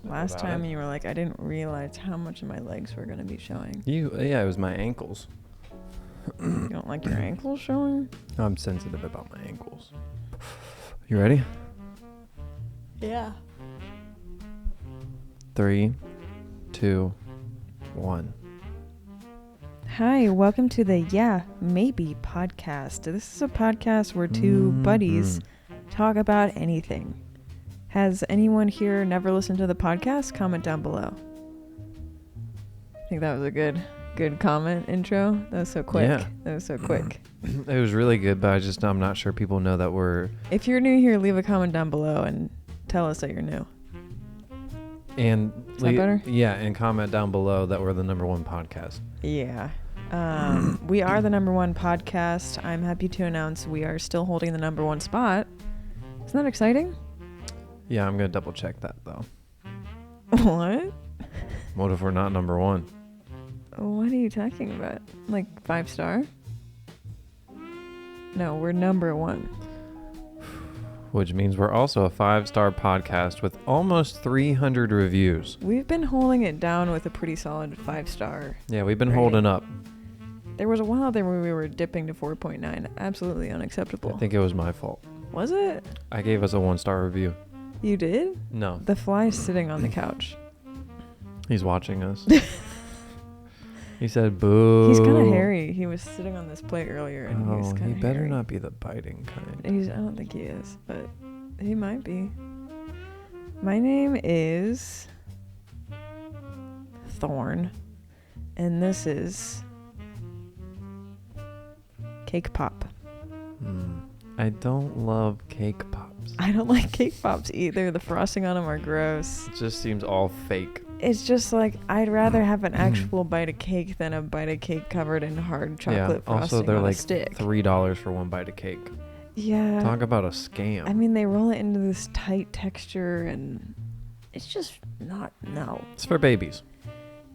Last time you were like, I didn't realize how much of my legs were going to be showing. Yeah, it was my ankles. You don't like your ankles showing? I'm sensitive about my ankles. You ready? Yeah. 3, 2, 1. Hi, welcome to the Yeah, Maybe podcast. This is a podcast where two buddies talk about anything. Has anyone here never listened to the podcast? Comment down below. I think that was a good comment intro. That was so quick. Yeah. That was so quick. It was really good, but I'm not sure people know that we're... If you're new here, leave a comment down below and tell us that you're new. And is that better? Yeah, and comment down below that we're the #1 podcast. Yeah. We are the #1 podcast. I'm happy to announce we are still holding the #1 spot. Isn't that exciting? Yeah, I'm going to double check that, though. What? What if we're not #1? What are you talking about? Like 5-star? No, we're #1. Which means we're also a 5-star podcast with almost 300 reviews. We've been holding it down with a pretty solid 5-star. Yeah, we've been holding up. There was a while there where we were dipping to 4.9. Absolutely unacceptable. I think it was my fault. Was it? I gave us a 1-star review. You did? No. The fly's sitting on the couch. He's watching us. He said, boo. He's kind of hairy. He was sitting on this plate earlier and he was kind of better hairy. not be the biting kind. I don't think he is, but he might be. My name is Thorn, and this is Cake Pop. I don't love cake pops. I don't like cake pops either. The frosting on them are gross. It just seems all fake. It's just like I'd rather have an actual bite of cake than a bite of cake covered in hard chocolate frosting also they're on like a stick. $3 for one bite of cake. Yeah. Talk about a scam. I mean, they roll it into this tight texture and it's just not, no. It's for babies.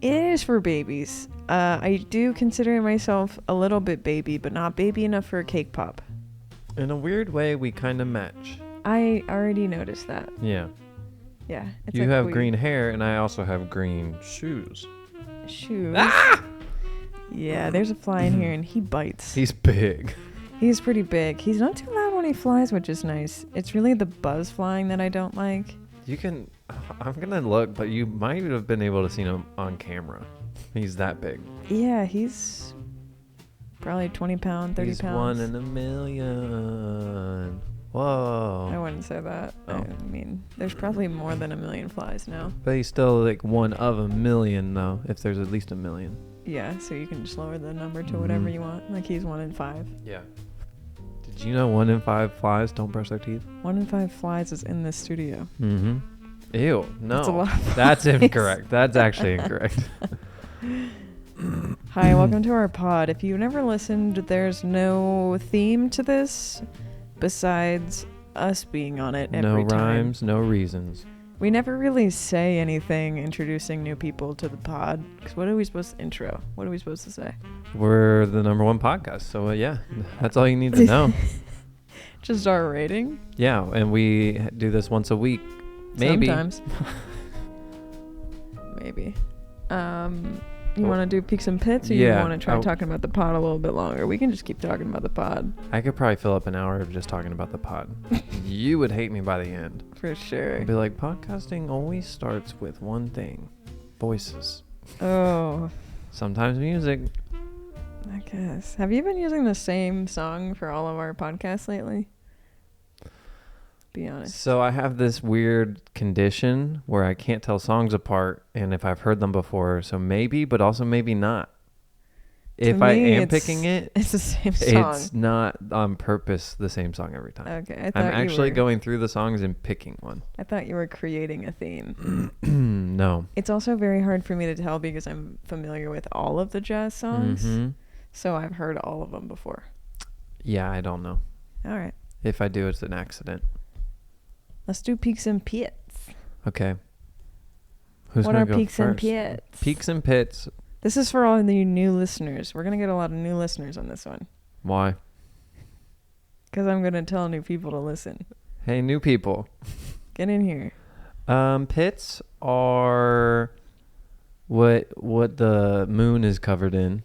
It is for babies. I do consider myself a little bit baby, but not baby enough for a cake pop. In a weird way, we kind of match. I already noticed that. Yeah. Yeah. It's You like have green hair, and I also have green shoes. shoes. Ah! Yeah, there's a fly in here, and he bites. He's big. He's pretty big. He's not too loud when he flies, which is nice. It's really the buzz flying that I don't like. You can... I'm going to look, but you might have been able to see him on camera. He's that big. Yeah, he's probably 20 pounds, 30 He's pounds. 1 in a million. Whoa. I wouldn't say that. Oh. I mean, there's probably more than 1 million flies now. But he's still like 1 of a million, though, if there's at least 1 million. Yeah, so you can just lower the number to whatever you want. Like he's 1 in 5. Yeah. Did you know 1 in 5 flies don't brush their teeth? 1 in 5 flies is in this studio. Mm-hmm. Ew. No. That's a lot of That's flies. incorrect. That's actually incorrect. Hi, welcome to our pod. If you've never listened, there's no theme to this besides us being on it every No time. rhymes, no reasons. We never really say anything introducing new people to the pod. Because what are we supposed to intro? What are we supposed to say? We're the #1 podcast, so yeah, that's all you need to know. Just our rating? Yeah, and we do this once a week. Maybe. Sometimes. Maybe. You want to do peaks and pits, or you want to try talking about the pod a little bit longer? We can just keep talking about the pod. I could probably fill up an hour of just talking about the pod. You would hate me by the end. For sure. I'd be like, podcasting always starts with one thing. Voices. Oh. Sometimes music. I guess. Have you been using the same song for all of our podcasts lately? Be honest. So I have this weird condition where I can't tell songs apart, and if I've heard them before, so maybe, but also maybe not. If I am picking it, it's the same song. It's not on purpose the same song every time. Okay, I'm actually going through the songs and picking one. I thought you were creating a theme. No. It's also very hard for me to tell because I'm familiar with all of the jazz songs. Mm-hmm. So I've heard all of them before. Yeah, I don't know. All right. If I do, it's an accident. Let's do peaks and pits. Okay. Who's what are go peaks first? and pits? Peaks and pits. This is for all the new listeners. We're going to get a lot of new listeners on this one. Why? Because I'm going to tell new people to listen. Hey, new people. Get in here. Pits are what the moon is covered in,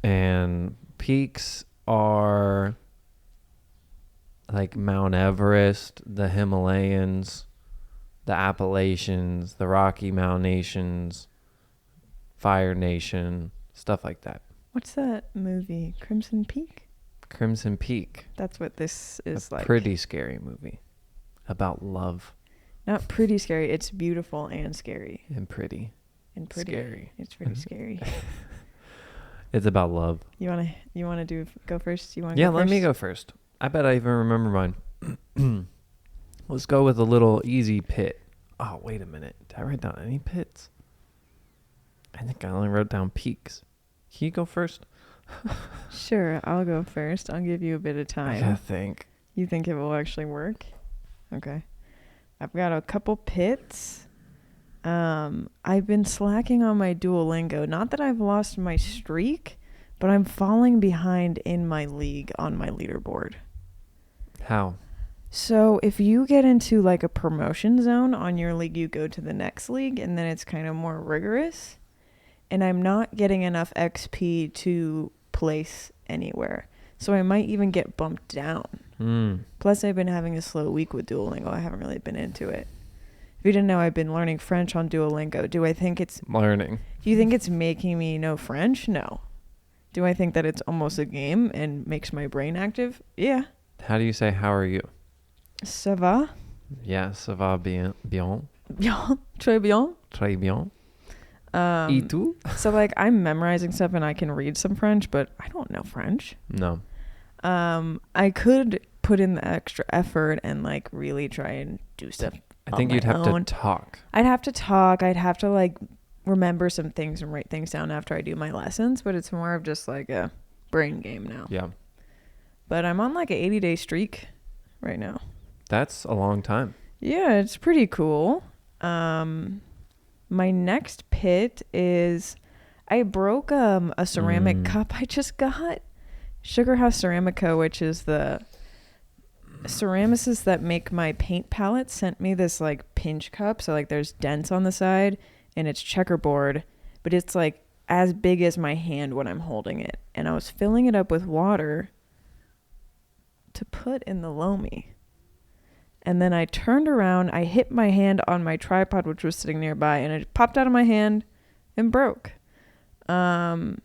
and peaks are like Mount Everest, the Himalayas, the Appalachians, the Rocky Mountain Nations, Fire Nation, stuff like that. What's that movie? Crimson Peak? Crimson Peak. That's what this is like. Pretty scary movie about love. Not pretty scary. It's beautiful and scary. And pretty. Scary. It's pretty scary. It's about love. You wanna go first? Yeah, let me go first. I bet I even remember mine. Let's go with a little easy pit. Oh, wait a minute. Did I write down any pits? I think I only wrote down peaks. Can you go first? Sure, I'll go first. I'll give you a bit of time. I gotta think. You think it will actually work? Okay. I've got a couple pits. I've been slacking on my Duolingo. Not that I've lost my streak, but I'm falling behind in my league on my leaderboard. How? So if you get into like a promotion zone on your league, you go to the next league, and then it's kind of more rigorous. And I'm not getting enough XP to place anywhere. So I might even get bumped down. Plus, I've been having a slow week with Duolingo. I haven't really been into it. If you didn't know, I've been learning French on Duolingo. Do I think it's... Learning. Do you think it's making me know French? No. Do I think that it's almost a game and makes my brain active? Yeah. How do you say, how are you? Ça va? Yeah, ça va bien. Bien. Très bien. Très bien. Et tout? So, like, I'm memorizing stuff and I can read some French, but I don't know French. No. I could put in the extra effort and, like, really try and do stuff. I think you'd have to talk. I'd have to talk. I'd have to, like, remember some things and write things down after I do my lessons, but it's more of just, like, a brain game now. Yeah. But I'm on, like, an 80-day streak right now. That's a long time. Yeah, it's pretty cool. My next pit is I broke a ceramic cup I just got. Sugar House Ceramica, which is the ceramicists that make my paint palettes, sent me this like pinch cup. So like there's dents on the side and it's checkerboard, but it's like as big as my hand when I'm holding it. And I was filling it up with water to put in the Lomi. And then I turned around, I hit my hand on my tripod, which was sitting nearby, and it popped out of my hand and broke. I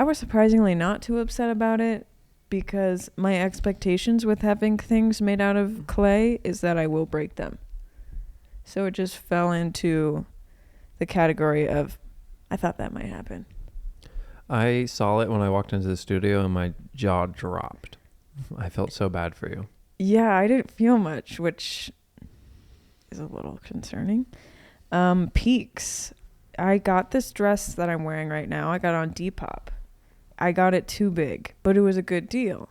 was surprisingly not too upset about it because my expectations with having things made out of clay is that I will break them. So it just fell into the category of, I thought that might happen. I saw it when I walked into the studio and my jaw dropped. I felt so bad for you. Yeah, I didn't feel much, which is a little concerning. Peaks. I got this dress that I'm wearing right now. I got it on Depop. I got it too big, but it was a good deal.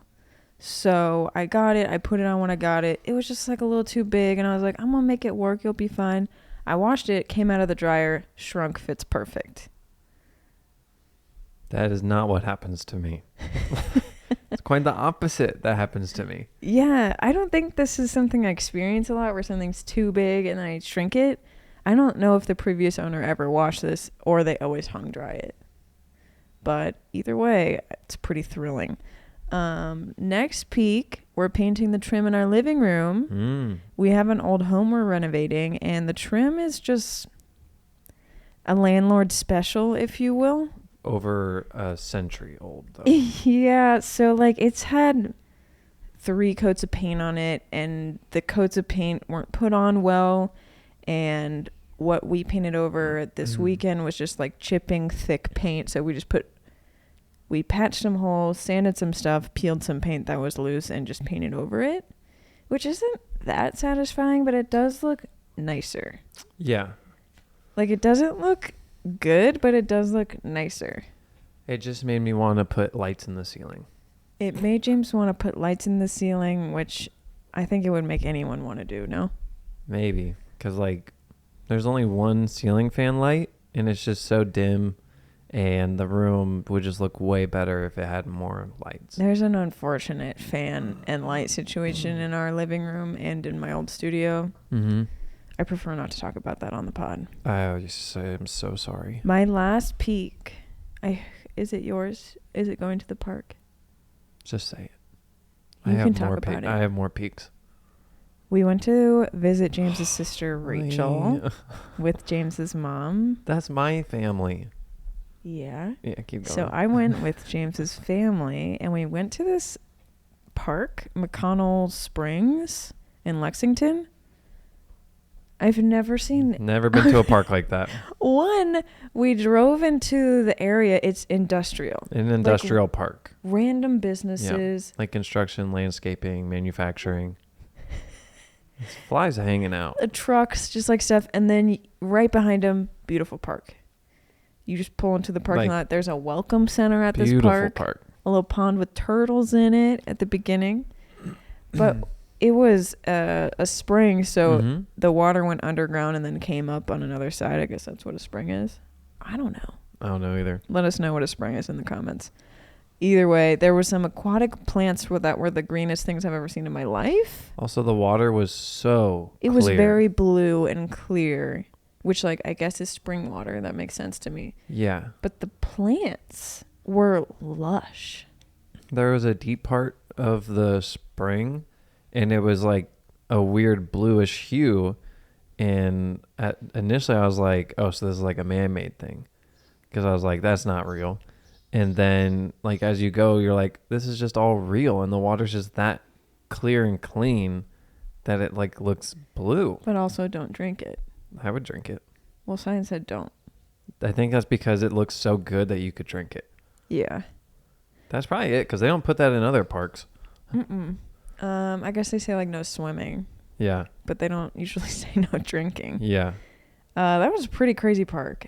So I got it. I put it on when I got it. It was just like a little too big, and I was like, I'm going to make it work. You'll be fine. I washed it, came out of the dryer, shrunk, fits perfect. That is not what happens to me. It's quite the opposite that happens to me. Yeah, I don't think this is something I experience a lot where something's too big and then I shrink it. I don't know if the previous owner ever washed this or they always hung dry it. But either way, it's pretty thrilling. Next peak, we're painting the trim in our living room. We have an old home we're renovating, and the trim is just a landlord special, if you will. Over a century old, though. Yeah, so like it's had 3 coats of paint on it, and the coats of paint weren't put on well, and what we painted over this weekend was just like chipping thick paint. So we patched some holes, sanded some stuff, peeled some paint that was loose, and just painted over it, which isn't that satisfying, but it does look nicer. Yeah. Like it doesn't look good, but it does look nicer. It just made me want to put lights in the ceiling. It made James want to put lights in the ceiling, which I think it would make anyone want to do, no? Maybe, because like there's only one ceiling fan light, and it's just so dim, and the room would just look way better if it had more lights. There's an unfortunate fan and light situation in our living room and in my old studio. I prefer not to talk about that on the pod. I just say I'm so sorry. My last peak, is it yours? Is it going to the park? Just say it. You can talk about it. I have more peaks. We went to visit James's sister Rachel with James's mom. That's my family. Yeah. Yeah, keep going. So I went with James's family, and we went to this park, McConnell Springs in Lexington. I've never been to a park like that. One, we drove into the area. It's industrial. An industrial park. Random businesses. Yeah. Like construction, landscaping, manufacturing. There's flies hanging out. The trucks, just like stuff. And then right behind them, beautiful park. You just pull into the parking lot. There's a welcome center at this Beautiful park. park. A little pond with turtles in it at the beginning. But it was a spring, so the water went underground and then came up on another side. I guess that's what a spring is. I don't know. I don't know either. Let us know what a spring is in the comments. Either way, there were some aquatic plants that were the greenest things I've ever seen in my life. Also, the water was so It was very blue and clear, which, like, I guess is spring water. That makes sense to me. Yeah. But the plants were lush. There was a deep part of the spring, and it was like a weird bluish hue. And initially I was like, oh, so this is like a man-made thing. Because I was like, that's not real. And then, like, as you go, you're like, this is just all real. And the water's just that clear and clean that it, like, looks blue. But also don't drink it. I would drink it. Well, science said don't. I think that's because it looks so good that you could drink it. Yeah. That's probably it, because they don't put that in other parks. I guess they say, like, no swimming. Yeah. But they don't usually say no drinking. Yeah. That was a pretty crazy park.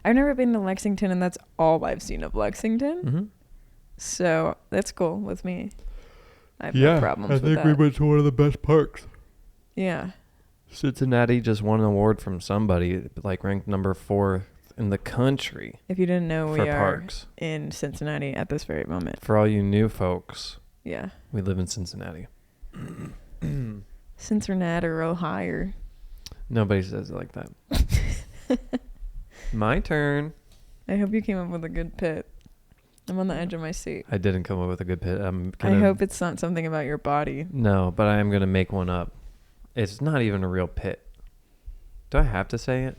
I've never been to Lexington, and that's all I've seen of Lexington. Mm-hmm. So that's cool with me. I have no problems with that. I think we went to one of the best parks. Yeah. Cincinnati just won an award from somebody, like ranked number 4 in the country. If you didn't know, we are parks. in Cincinnati at this very moment. For all you new folks, yeah, we live in Cincinnati. Cincinnati or Ohio. Nobody says it like that. My turn. I hope you came up with a good pit. I'm on the edge of my seat. I didn't come up with a good pit. I hope it's not something about your body. No, but I am going to make one up. It's not even a real pit. Do I have to say it?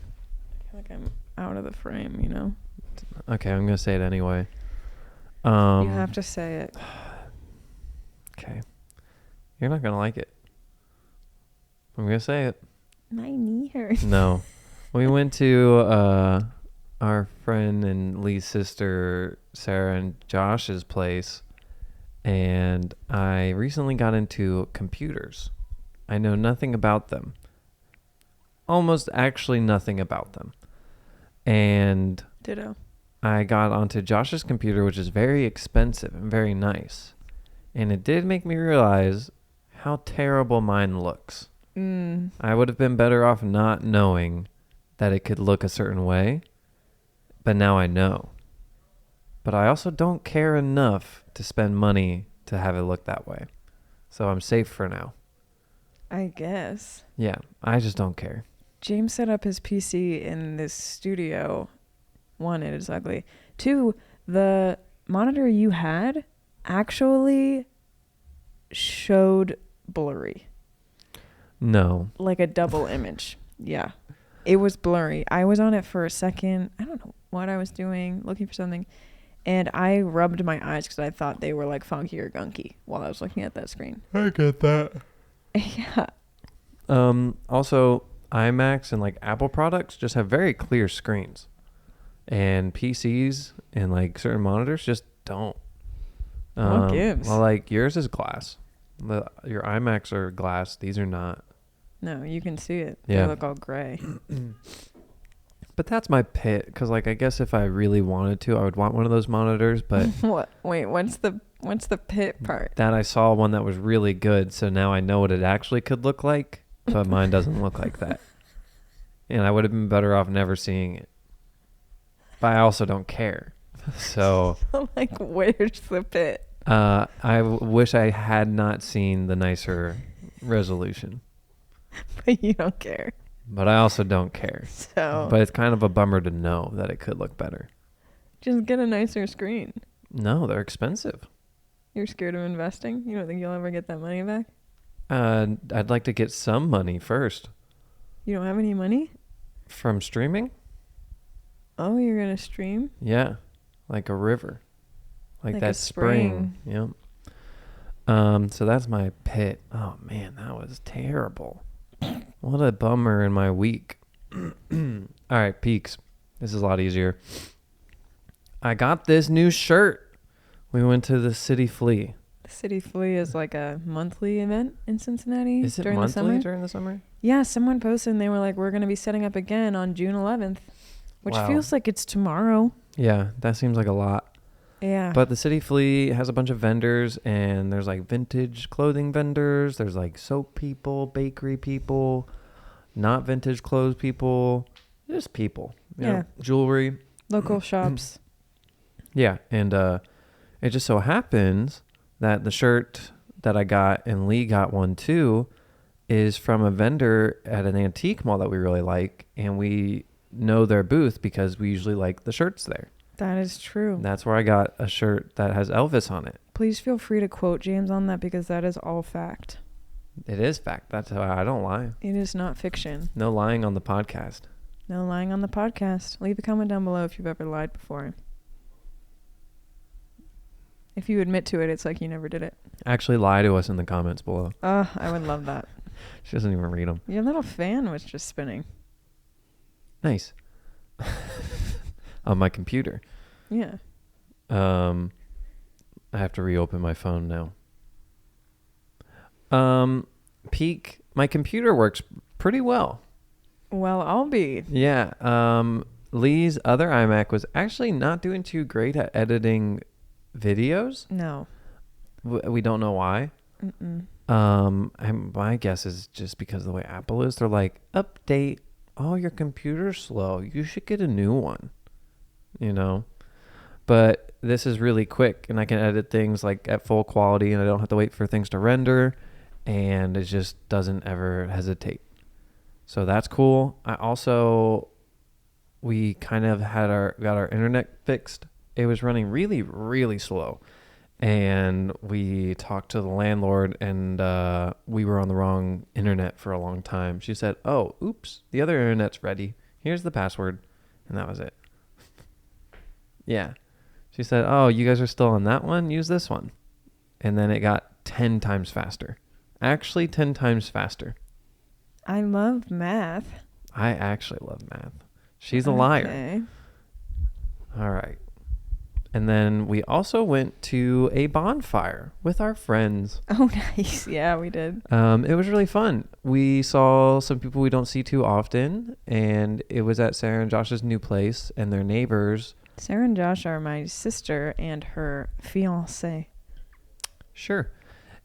I feel like I'm out of the frame, you know? Okay, I'm going to say it anyway. You have to say it. Okay. You're not going to like it. I'm going to say it. My knee hurts. No. We went to our friend and Lee's sister, Sarah and Josh's place, and I recently got into computers. I know nothing about them. Almost actually nothing about them. And Ditto. I got onto Josh's computer, which is very expensive and very nice. And it did make me realize how terrible mine looks. I would have been better off not knowing that it could look a certain way, but now I know. But I also don't care enough to spend money to have it look that way. So I'm safe for now. I guess. Yeah, I just don't care. James set up his PC in this studio. 1, it is ugly. 2, the monitor you had actually showed blurry. No. Like a double image. Yeah. It was blurry. I was on it for a second. I don't know what I was doing, looking for something. And I rubbed my eyes because I thought they were like funky or gunky while I was looking at that screen. I get that. Yeah. Also, iMacs and like Apple products just have very clear screens. And PCs and like certain monitors just don't. What gives? Well, like yours is glass. Your iMacs are glass. These are not. No, you can see it. Yeah. They look all gray. But that's my pit, because like I guess if I really wanted to, I would want one of those monitors. But What? Wait, what's the pit part? that I saw one that was really good, so now I know what it actually could look like. But mine doesn't look like that, and I would have been better off never seeing it. But I also don't care. So like, where's the pit? I wish I had not seen the nicer resolution. But you don't care. but I also don't care. So, But it's kind of a bummer to know that it could look better. just get a nicer screen. No, they're expensive. You're scared of investing? You don't think you'll ever get that money back? I'd like to get some money first. You don't have any money? From streaming? Oh, you're going to stream? Yeah. Like a river. Like Like that a spring. Yep. So that's my pit. Oh man, that was terrible. What a bummer in my week. All right, peaks. This is a lot easier. I got this new shirt. We went to the City Flea. The City Flea is like a monthly event in Cincinnati. Is it during monthly the summer? during the summer? Yeah, someone posted and they were like, we're going to be setting up again on June 11th, which Wow. feels like it's tomorrow. Yeah, that seems like a lot. Yeah. But the City Flea has a bunch of vendors, and there's like vintage clothing vendors. There's like soap people, bakery people, not vintage clothes people, just people. You know, jewelry. Local shops. Yeah, and it just so happens that the shirt that I got, and Lee got one too, is from a vendor at an antique mall that we really like, and we know their booth because we usually like the shirts there. That is true. That's where I got a shirt that has Elvis on it. Please feel free to quote James on that because that is all fact. It is fact. That's how I don't lie. It is not fiction. No lying on the podcast. No lying on the podcast. Leave a comment down below if you've ever lied before. If you admit to it, it's like you never did it. Actually, lie to us in the comments below. I would love that. She doesn't even read them. Your little fan was just spinning. Nice. On my computer. Yeah. I have to reopen my phone now. Peak. My computer works pretty well. Well, I'll be. Yeah. Lee's other iMac was actually not doing too great at editing videos. No. We don't know why. Mm-mm. My guess is just because of the way Apple is. They're like, update. Oh, your computer's slow. You should get a new one. You know? But this is really quick, and I can edit things like at full quality, and I don't have to wait for things to render, and it just doesn't ever hesitate. So that's cool. We kind of got our internet fixed. It was running really, really slow. And we talked to the landlord, and we were on the wrong internet for a long time. She said, oh, oops, the other internet's ready. Here's the password. And that was it. Yeah. She said, oh, you guys are still on that one? Use this one. And then it got 10 times faster. Actually, 10 times faster. I love math. I actually love math. She's a liar. Okay. All right. And then we also went to a bonfire with our friends. Oh, nice. Yeah, we did. It was really fun. We saw some people we don't see too often, and it was at Sarah and Josh's new place, and their neighbors. Sarah and Josh are my sister and her fiancé. Sure.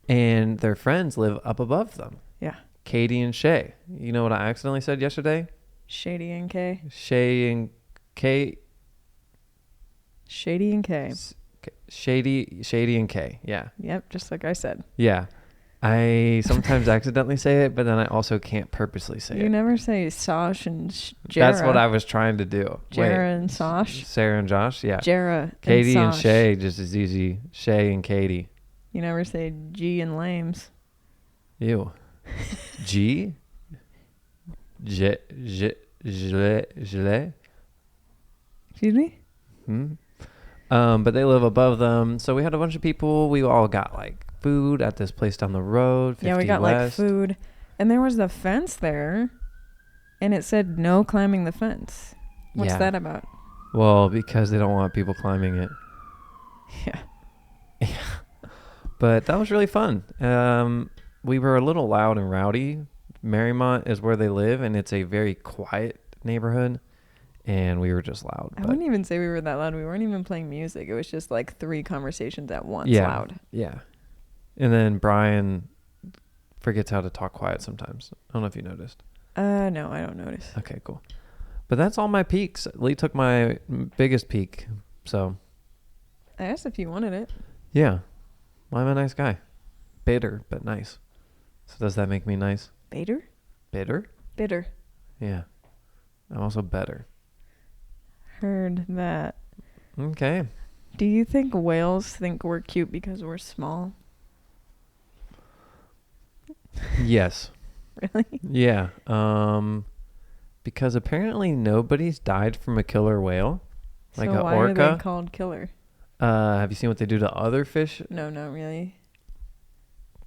And their friends live up above them. Yeah. Katie and Shay. You know what I accidentally said yesterday? Shady and K. Shay and Kate. Shady and K. Shady and K. Yeah. Yep, just like I said. Yeah. I sometimes accidentally say it, but then I also can't purposely say it. You never say Sosh and Jara. That's what I was trying to do. Jara and Sosh. Sarah and Josh, yeah. Jara Katie and Sosh. Shay, just as easy. Shay and Katie. You never say G and Lames. Ew. G? J. Excuse me? But they live above them. So we had a bunch of people. We all got like food at this place down the road. 50 Yeah, we got West. like food. And there was the fence there. And it said no climbing the fence. What's Yeah. that about? Well, because they don't want people climbing it. Yeah. But that was really fun. We were a little loud and rowdy. Marymount is where they live, and it's a very quiet neighborhood. And we were just loud. I wouldn't even say we were that loud. We weren't even playing music. It was just like 3 conversations at once loud. Yeah. And then Brian forgets how to talk quiet sometimes. I don't know if you noticed. No, I don't notice. Okay, cool. But that's all my peaks. Lee took my biggest peak. So, I asked if you wanted it. yeah. Well, I'm a nice guy. Bitter, but nice. So does that make me nice? Bitter? Bitter? Bitter. Yeah. I'm also better. Heard that. Okay. Do you think whales think we're cute because we're small? Yes. Really? Yeah. Because apparently nobody's died from a killer whale. Like So a why orca. are they called killer? Have you seen what they do to other fish? No, not really.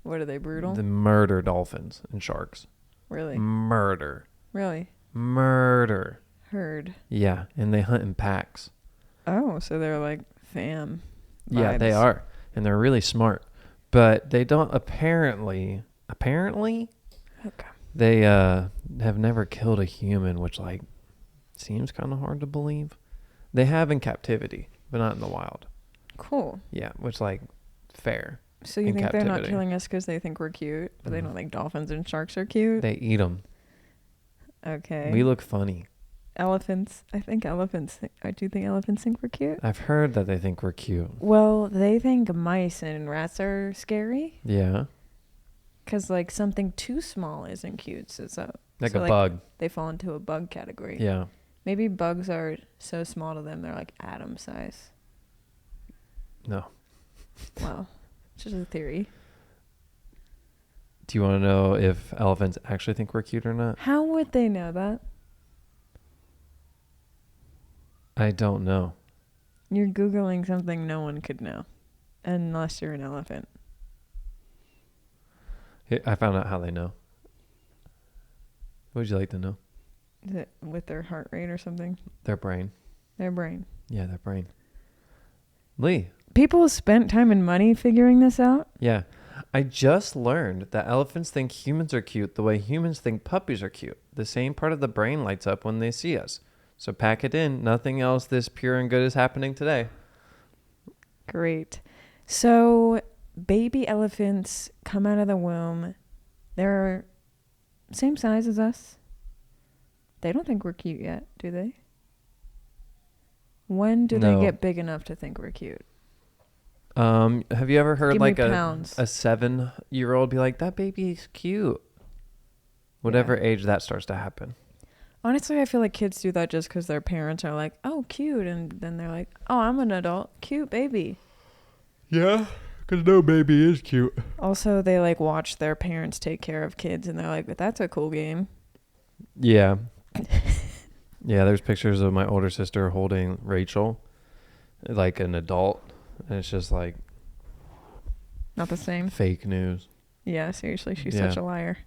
What are they, brutal? They murder dolphins and sharks. Really? Murder. Really? Murder. Heard. Yeah, and they hunt in packs. Oh, so they're like fam vibes. Yeah, they are. And they're really smart. But they don't apparently, Okay. they have never killed a human, which like seems kind of hard to believe. They have in captivity, but not in the wild. Cool. Yeah, which like fair. So you In think they're not captivity. killing us because they think we're cute, but they don't think dolphins and sharks are cute? They eat them. Okay. We look funny. Elephants. I think elephants. I do think elephants think we're cute. I've heard that they think we're cute. Well, they think mice and rats are scary Yeah. because like something too small isn't cute. Like a bug. They fall into a bug category. Yeah. Maybe bugs are so small to them they're like atom size. No. Wow. It's just a theory. Do you want to know if elephants actually think we're cute or not? How would they know that? I don't know. You're Googling something no one could know. Unless you're an elephant. I found out how they know. What would you like to know? Is it with their heart rate or something? Their brain. Their brain. Yeah, their brain. Lee. People spent time and money figuring this out? Yeah. I just learned that elephants think humans are cute the way humans think puppies are cute. The same part of the brain lights up when they see us. So pack it in. Nothing else this pure and good is happening today. Great. So baby elephants come out of the womb. They're same size as us. They don't think we're cute yet, do they? When do No. they get big enough to think we're cute? Have you ever heard Give like me a pounds. 7-year-old be like, that baby's cute? Whatever age that starts to happen. Honestly, I feel like kids do that just because their parents are like, oh, cute. And then they're like, oh, I'm an adult. Cute baby. Yeah, because no baby is cute. Also, they like watch their parents take care of kids and they're like, but that's a cool game. Yeah. Yeah, there's pictures of my older sister holding Rachel like an adult. And it's just like Not the same. fake news. Yeah, seriously, she's Yeah. such a liar.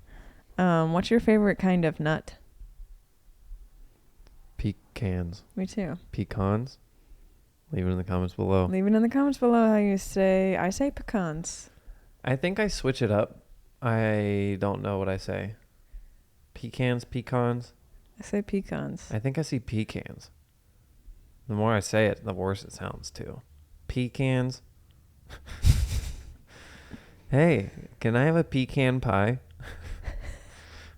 What's your favorite kind of nut? Pecans. Me too. Pecans? Leave it in the comments below. Leave it in the comments below how you say. I say pecans. I think I switch it up. I don't know what I say. Pecans, pecans. I say pecans. I think I see pecans. The more I say it, the worse it sounds too. Pecans. Hey, can I have a pecan pie?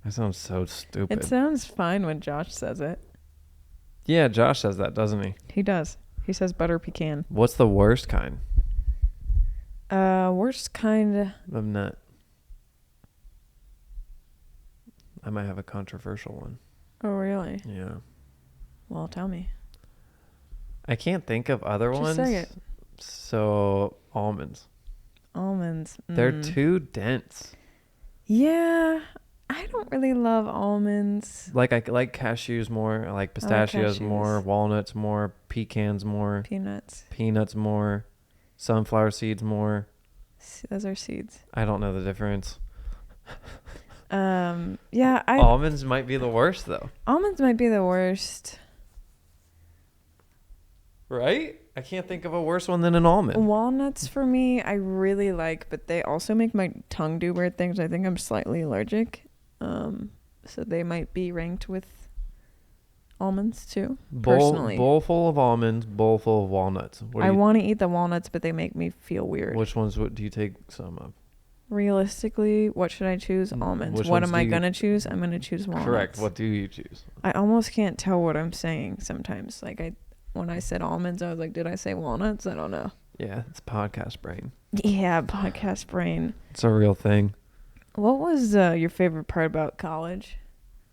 That sounds so stupid. It sounds fine when Josh says it. Yeah, Josh says that, doesn't he? He does. He says butter pecan. What's the worst kind Worst kind. of nut? I might have a controversial one. Oh, really? Yeah. Well, tell me. I can't think of other Just ones. say it. So, almonds. Almonds. They're too dense. Yeah, I don't really love almonds. Like I like cashews more. I like pistachios more. cashews. Walnuts more. Pecans more. Peanuts. Peanuts more. Sunflower seeds more. Those are seeds. I don't know the difference. Yeah, Almonds might be the worst though. almonds might be the worst. Right? I can't think of a worse one than an almond. Walnuts for me, I really like, but they also make my tongue do weird things. I think I'm slightly allergic. So they might be ranked with almonds too. Personally, Bowl full of almonds, bowl full of walnuts. I want to eat the walnuts, but they make me feel weird. Which ones do you take some of? Realistically, what should I choose? Almonds. Which What ones am I do you- gonna choose? I'm gonna choose walnuts. Correct. What do you choose? I almost can't tell what I'm saying sometimes. Like when I said almonds, I was like, did I say walnuts? I don't know. Yeah, it's podcast brain. Yeah, podcast brain. It's a real thing. What was your favorite part about college?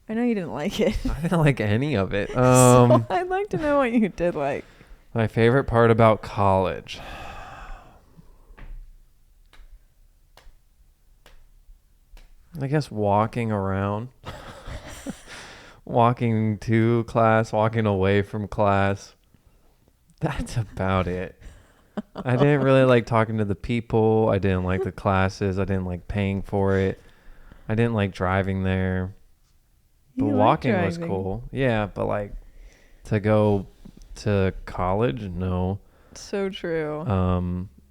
I know you didn't like it. I didn't like any of it. So I'd like to know what you did like. My favorite part about college. I guess walking around. Walking to class, walking away from class. That's about it. I didn't really like talking to the people. I didn't like the classes. I didn't like paying for it. I didn't like driving there. But You like walking was driving. cool. Yeah, but like to go to college, no. So true.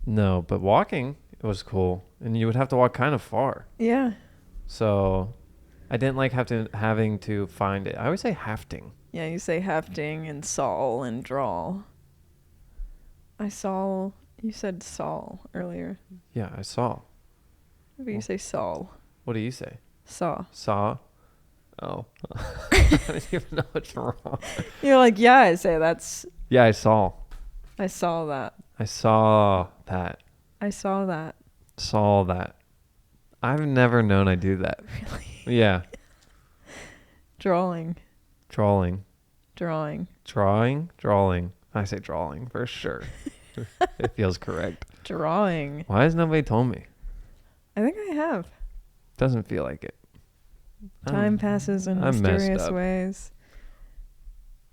No, but walking was cool. And you would have to walk kind of far. Yeah. So I didn't like having to find it. I always say hafting. Yeah, you say hefting and sol and drawl. You said sol earlier. Yeah, I saw. Maybe you say sol. What do you say? Saw. Saw? Oh. I don't even know what's wrong. You're like, yeah, I say that's. Yeah, I saw. I saw that. I saw that. I saw that. Saw that. I've never known I do that. Really? Yeah. Drawing. Drawing. Drawing. Drawing. I say drawing for sure. It feels correct. Drawing. Why has nobody told me? I think I have. Doesn't feel like it. Time passes in I'm messed mysterious up. ways.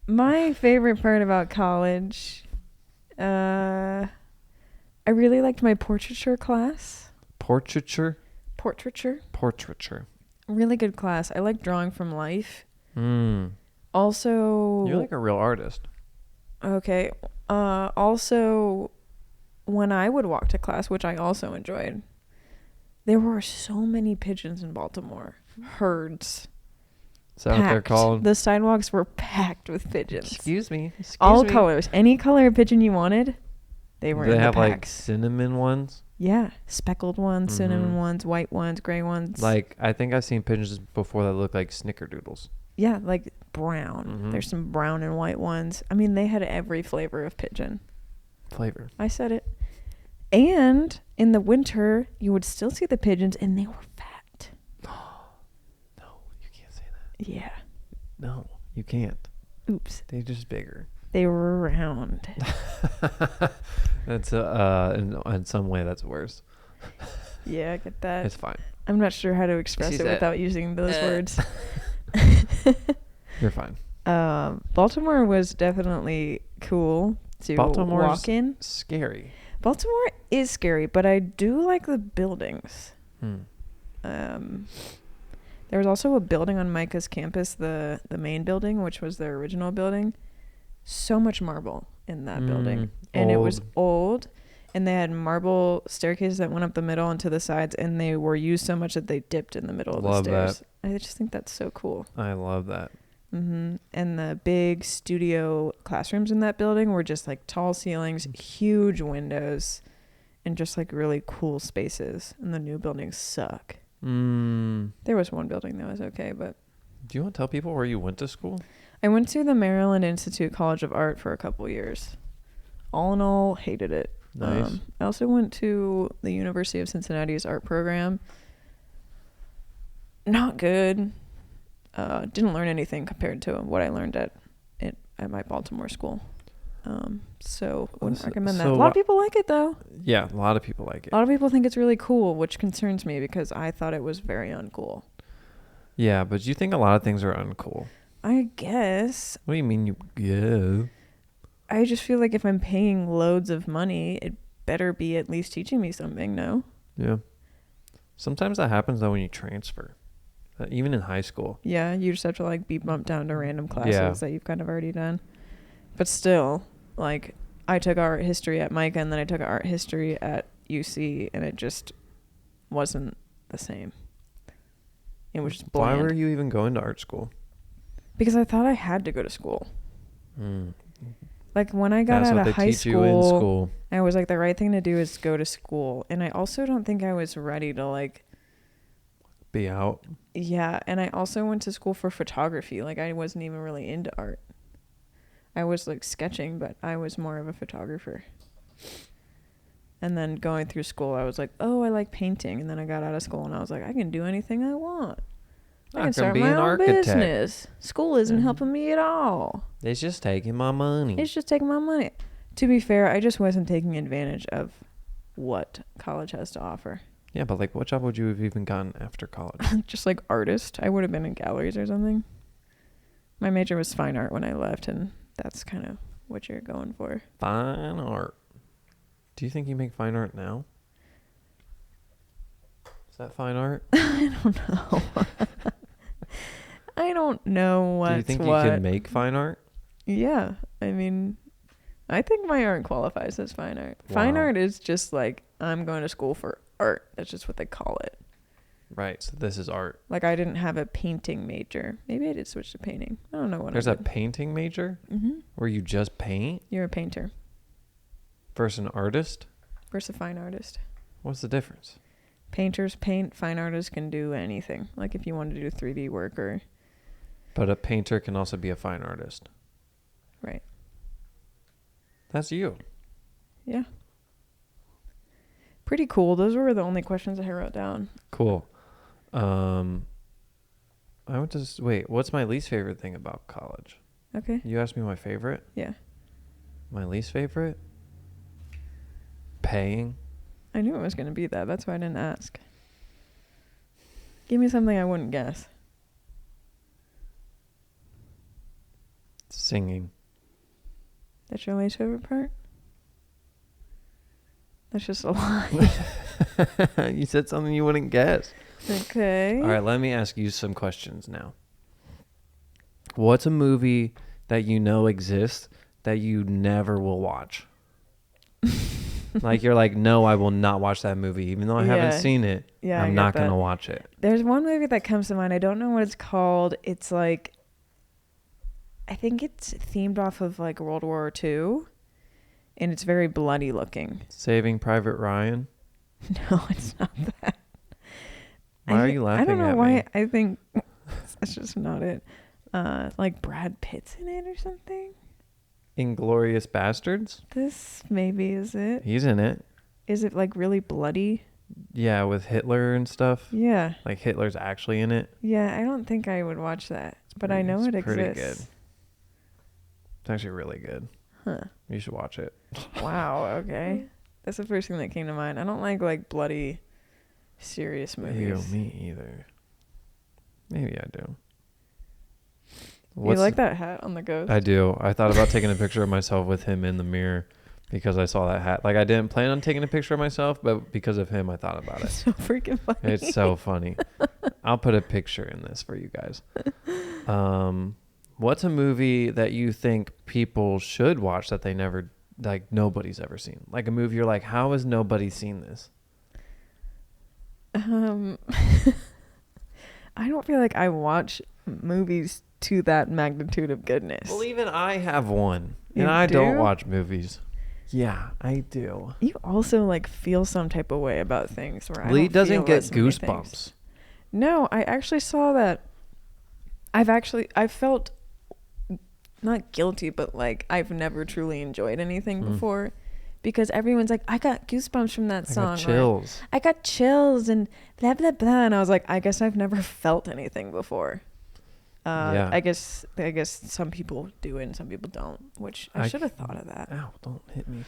My favorite part about college, I really liked my portraiture class. Portraiture? Portraiture. Really good class. I like drawing from life. Mm. Also, You're like a real artist. okay. Also, when I would walk to class, which I also enjoyed, there were so many pigeons in Baltimore. Herds. Is that what they're Packed. called? The sidewalks were packed with pigeons. Excuse me. All colors. Any color of pigeon you wanted, they were Do they in the have like packs. cinnamon ones? Yeah. Speckled ones, cinnamon Mhm. ones, white ones, gray ones. Like, I think I've seen pigeons before that look like snickerdoodles. Yeah, like brown. Mhm. There's some brown and white ones. I mean, they had every flavor of pigeon. Flavor. I said it. And in the winter, you would still see the pigeons, and they were fat. No, you can't say that. Yeah. No, you can't. Oops. They're just bigger. They were round. That's in some way that's worse. Yeah, I get that. It's fine. I'm not sure how to express She it said, without using those words. You're fine. Baltimore was definitely cool to Baltimore's walk in. Scary. Baltimore is scary, but I do like the buildings. There was also a building on Micah's campus, the main building, which was their original building. So much marble in that building. And it was old. And they had marble staircases that went up the middle and to the sides, and they were used so much that they dipped in the middle of the stairs. I just think that's so cool. I love that. And the big studio classrooms in that building were just like tall ceilings, huge windows, and just like really cool spaces. And the new buildings suck. There was one building that was okay, but... Do you want to tell people where you went to school? I went to the Maryland Institute College of Art for a couple years. All in all, hated it. Nice. I also went to the University of Cincinnati's art program. Not good. Didn't learn anything compared to what I learned at my Baltimore school. So wouldn't recommend that. A lot of people like it though. Yeah, a lot of people like it. A lot of people think it's really cool, which concerns me because I thought it was very uncool. Yeah, but you think a lot of things are uncool. I guess. What do you mean yeah? I just feel like if I'm paying loads of money, it better be at least teaching me something, no? Yeah. Sometimes that happens though when you transfer. Even in high school. Yeah, you just have to like be bumped down to random classes that you've kind of already done. But still, like I took art history at Micah and then I took art history at UC and it just wasn't the same. It was just bland. Why were you even going to art school? Because I thought I had to go to school. Like when I got out of high school, I was like, the right thing to do is go to school. And I also don't think I was ready to like be out. Yeah, and I also went to school for photography. Like I wasn't even really into art. I was like sketching, but I was more of a photographer. And then going through school, I was like, oh, I like painting. And then I got out of school and I was like, I can do anything I want. I can start my own business. School isn't helping me at all. It's just taking my money. It's just taking my money. To be fair, I just wasn't taking advantage of what college has to offer. Yeah, but like, what job would you have even gotten after college? Just like artist. I would have been in galleries or something. My major was fine art when I left, and that's kind of what you're going for. Fine art. Do you think you make fine art now? Is that fine art? I don't know. I don't know what's what. Do you think you can make fine art? Yeah. I mean, I think my art qualifies as fine art. Wow. Fine art is just like, I'm going to school for art. That's just what they call it. Right. So this is art. Like, I didn't have a painting major. Maybe I did switch to painting. I don't know what. There's a painting major? Mm-hmm. Where you just paint? You're a painter. Versus an artist? Versus a fine artist. What's the difference? Painters paint. Fine artists can do anything. Like if you want to do 3D work or... But a painter can also be a fine artist. Right. That's you. Yeah. Pretty cool. Those were the only questions I wrote down. Cool. What's my least favorite thing about college? Okay. You asked me my favorite? Yeah. My least favorite? Paying. I knew it was going to be that. That's why I didn't ask. Give me something I wouldn't guess. Singing. That's your least favorite part? That's just a lie. You said something you wouldn't guess. Okay. All right, let me ask you some questions now. What's a movie that you know exists that you never will watch? Like you're like, no, I will not watch that movie. Even though I haven't seen it, I'm not going to watch it. There's one movie that comes to mind. I don't know what it's called. It's like, I think it's themed off of like World War II. And it's very bloody looking. Saving Private Ryan? No, it's not that. Why are you laughing at me? I don't know why. I think that's just not it. Like Brad Pitt's in it or something. Inglourious Bastards? This maybe is it. He's in it. Is it like really bloody? Yeah, with Hitler and stuff. Yeah. Like Hitler's actually in it. Yeah, I don't think I would watch that. But I know it exists. Pretty good. It's actually really good. Huh. You should watch it. Wow, okay. That's the first thing that came to mind. I don't like bloody, serious movies. Ew, me either. Maybe I do. You like that hat on the ghost? I do. I thought about taking a picture of myself with him in the mirror because I saw that hat. Like, I didn't plan on taking a picture of myself, but because of him, I thought about it. So freaking funny. It's so funny. I'll put a picture in this for you guys. What's a movie that you think people should watch that they never, like, nobody's ever seen? Like a movie you're like, how has nobody seen this? I don't feel like I watch movies to that magnitude of goodness. Well, even I have one. And You I do? don't watch movies. Yeah, I do. You also like feel some type of way about things where Lee I don't doesn't feel get as many goosebumps. things. No, I actually saw that. I felt not guilty, but like I've never truly enjoyed anything before because everyone's like, I got goosebumps from that song. I got chills. I got chills and blah, blah, blah. And I was like, I guess I've never felt anything before. Yeah. I guess some people do it and some people don't, which I should have thought of that. Ow, don't hit me.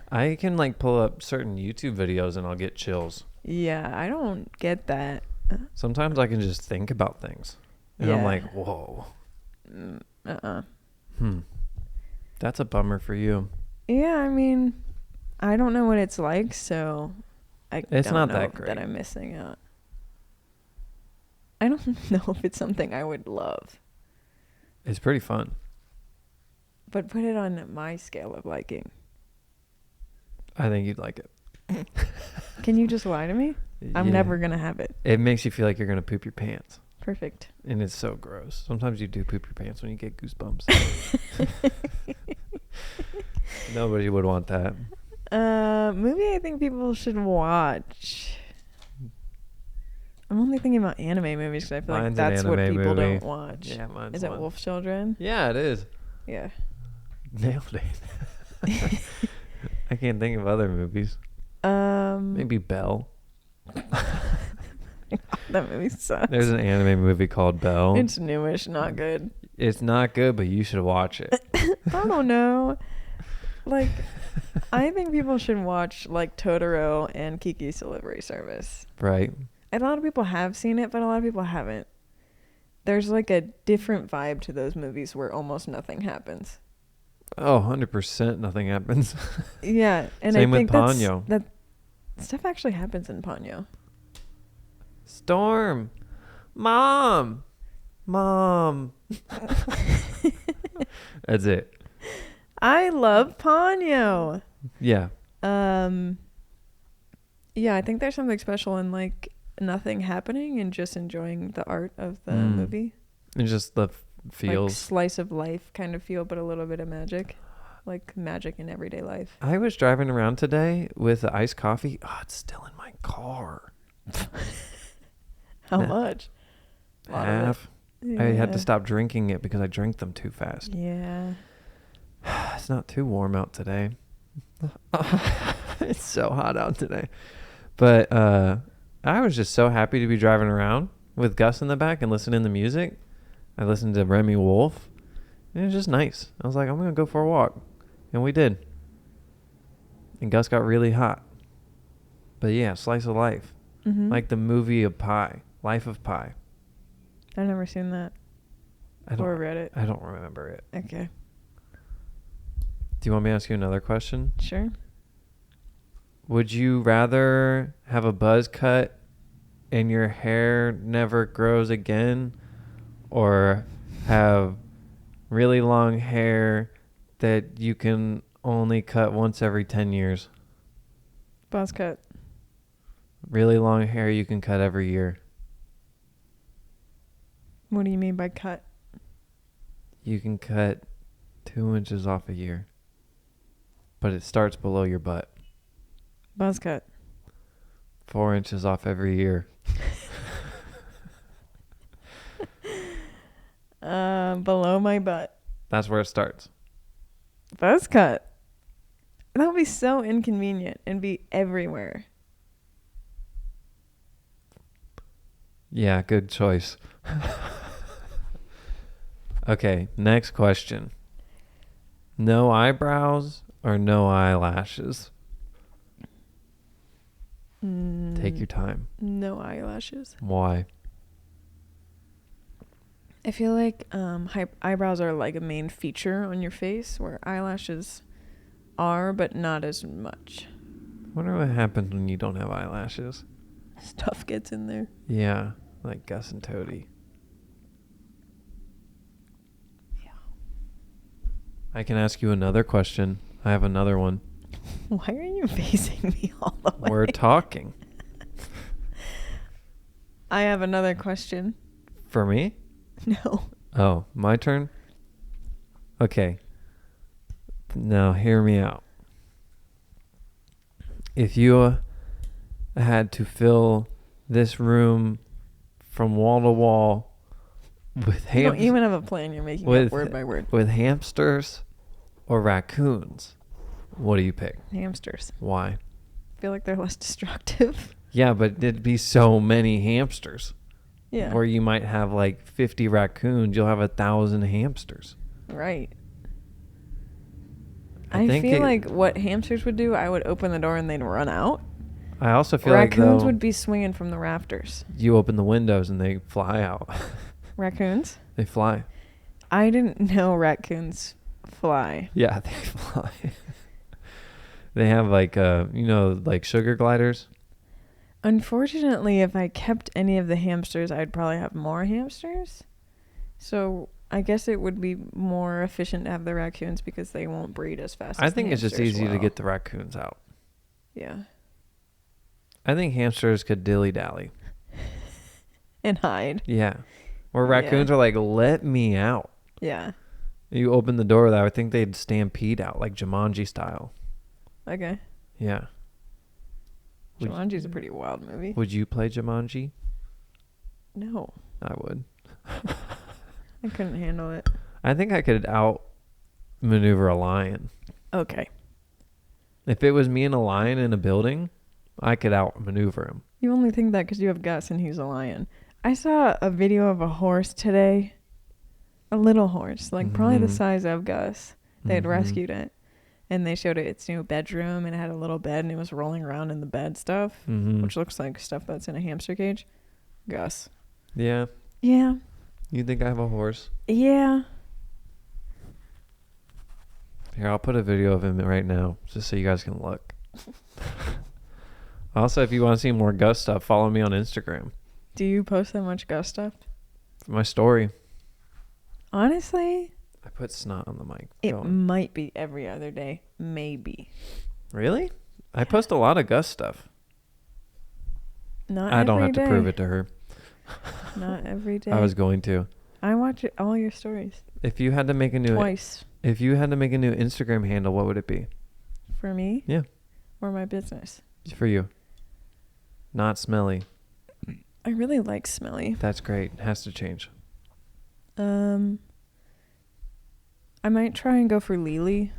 I can like pull up certain YouTube videos and I'll get chills. Yeah, I don't get that. Sometimes I can just think about things. And I'm like, whoa. That's a bummer for you. Yeah, I mean, I don't know what it's like, so It's don't not know that great. that I'm missing out. I don't know if it's something I would love. It's pretty fun. But put it on my scale of liking. I think you'd like it. Can you just lie to me? I'm never going to have it. It makes you feel like you're going to poop your pants. Perfect. And it's so gross. Sometimes you do poop your pants when you get goosebumps. Nobody would want that. Movie I think people should watch. I'm only thinking about anime movies because I feel like that's what people don't watch. Yeah, mine's Is it Wolf Children? Yeah, it is. Yeah. Nailed it. I can't think of other movies. Maybe Belle. That movie sucks. There's an anime movie called Belle. It's newish, not good. It's not good, but you should watch it. I don't know. Like, I think people should watch like Totoro and Kiki's Delivery Service. Right. A lot of people have seen it, but a lot of people haven't. There's like a different vibe to those movies where almost nothing happens. Oh, 100% nothing happens. Yeah, and Same I think with Ponyo. that stuff actually happens in Ponyo. Storm. Mom. That's it. I love Ponyo. Yeah. Yeah, I think there's something special in like nothing happening and just enjoying the art of the movie. And just the feels. Like slice of life kind of feel, but a little bit of magic. Like magic in everyday life. I was driving around today with iced coffee. Oh, it's still in my car. How much? Half. Yeah. I had to stop drinking it because I drank them too fast. Yeah. It's not too warm out today. It's so hot out today. But I was just so happy to be driving around with Gus in the back and listening to music. I listened to Remy Wolf. And it was just nice. I was like, I'm going to go for a walk. And we did. And Gus got really hot. But yeah, slice of life. Mm-hmm. Like the movie of Pi. Life of Pi. I've never seen that. Or read it. I don't remember it. Okay. Do you want me to ask you another question? Sure. Would you rather have a buzz cut and your hair never grows again, or have really long hair that you can only cut once every 10 years? Buzz cut. Really long hair you can cut every year. What do you mean by cut? You can cut 2 inches off a year, but it starts below your butt. Buzz cut. 4 inches off every year. Below my butt. That's where it starts. Buzz cut. That would be so inconvenient and be everywhere. Yeah, good choice. Okay, next question. No eyebrows or no eyelashes? Take your time. No eyelashes. Why? I feel like eyebrows are like a main feature on your face, where eyelashes are, but not as much. I wonder what happens when you don't have eyelashes. Stuff gets in there. Yeah, like Gus and Toady. Yeah. I can ask you another question. I have another one. Why are you facing me all the way? We're talking. I have another question. For me? No. Oh, my turn? Okay. Now, hear me out. If you had to fill this room from wall to wall with You don't even have a plan. You're making it word by word. with hamsters or raccoons, what do you pick? Hamsters. Why? I feel like they're less destructive. Yeah, but it'd be so many hamsters. Yeah. Where you might have like 50 raccoons, you'll have 1,000 hamsters. Right. I I feel like what hamsters would do, I would open the door and they'd run out. I also feel Raccoons like would be swinging from the rafters. you open the windows and they fly out. Raccoons? They fly. I didn't know raccoons fly. Yeah, they fly. They have like like sugar gliders. Unfortunately, if I kept any of the hamsters, I'd probably have more hamsters. So I guess it would be more efficient to have the raccoons because they won't breed as fast as I think the it's just hamsters easy to will. get the raccoons out. Yeah. I think hamsters could dilly-dally. And hide. Yeah. Where raccoons are like, let me out. Yeah. You open the door, I would think they'd stampede out, like Jumanji style. Okay. Yeah. Jumanji's a pretty wild movie. Would you play Jumanji? No. I would. I couldn't handle it. I think I could outmaneuver a lion. Okay. If it was me and a lion in a building, I could outmaneuver him. You only think that because you have Gus and he's a lion. I saw a video of a horse today. A little horse, like probably the size of Gus. They had rescued it. And they showed it its new bedroom, and it had a little bed, and it was rolling around in the bed stuff, which looks like stuff that's in a hamster cage. Gus. Yeah. Yeah. You think I have a horse? Yeah. Here, I'll put a video of him right now, just so you guys can look. Also, if you want to see more Gus stuff, follow me on Instagram. Do you post that much Gus stuff? For my story. Honestly, I put snot on the mic. it might be every other day. Maybe. Really? I post a lot of Gus stuff. Not I don't every have day. to prove it to her. Not every day. I was going to. I watch all your stories. If you had to make a new Twice. If you had to make a new Instagram handle, what would it be? For me? Yeah. Or my business? For you. Not smelly. I really like Smelly. That's great. It has to change. I might try and go for Lily,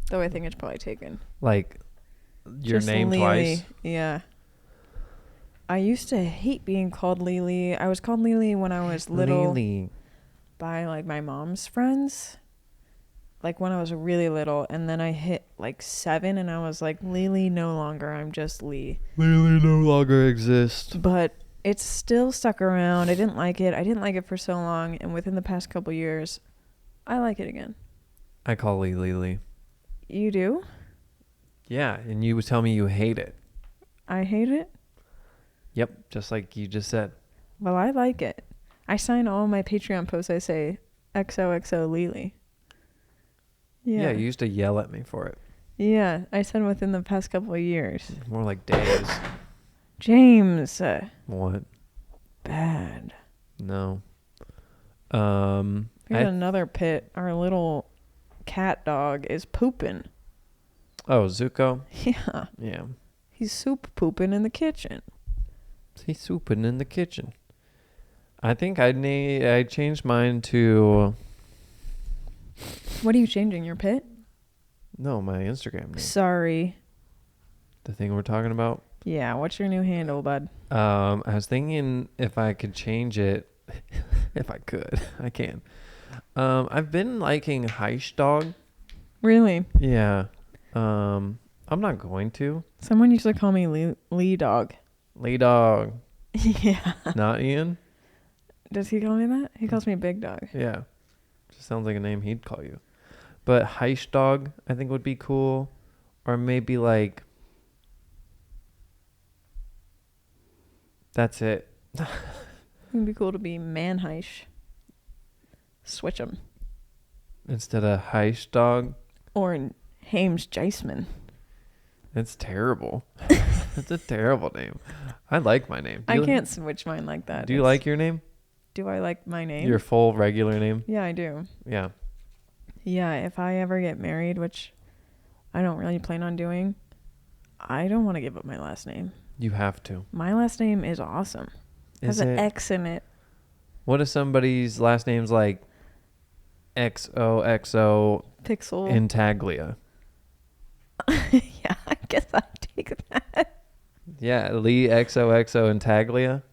though I think it's probably taken. Like your Just name Lily. twice? Yeah. I used to hate being called Lily. I was called Lily when I was little. Lily. By like my mom's friends. Like when I was really little, and then I hit like 7 and I was like, Lily no longer, I'm just Lee. Lily no longer exists. But it's still stuck around. I didn't like it. I didn't like it for so long, and within the past couple years, I like it again. I call Lee Lily. You do? Yeah, and you would tell me you hate it. I hate it? Yep, just like you just said. Well, I like it. I sign all my Patreon posts, I say XOXO Lily. Yeah, you used to yell at me for it. Yeah, I said within the past couple of years. More like days. James. What? Bad. No. Here's another pit. Our little cat dog is pooping. Oh, Zuko? Yeah. Yeah. He's soup pooping in the kitchen. He's souping in the kitchen. I think I changed mine to... What are you changing? Your pit? No, my Instagram name. Sorry. The thing we're talking about? Yeah, what's your new handle, bud? I was thinking if I could change it. If I could. I can. I've been liking Heish Dog. Really? Yeah. I'm not going to. Someone used to call me Lee Dog. Lee Dog. Yeah. Not Ian? Does he call me that? He calls me Big Dog. Yeah. Just sounds like a name he'd call you. But Heish Dog, I think would be cool. Or maybe like... That's it. It'd be cool to be Manheish. Switch them. Instead of Heish Dog. Or Hames Jaceman. It's terrible. That's a terrible name. I like my name. I can't switch mine like that. Do you like your name? Do I like my name? Your full regular name? Yeah, I do. Yeah. Yeah, if I ever get married, which I don't really plan on doing, I don't want to give up my last name. You have to. My last name is awesome. It has an X in it. What if somebody's last name's like XOXO Pixel. Intaglia? Yeah, I guess I'd take that. Yeah, Lee XOXO Intaglia.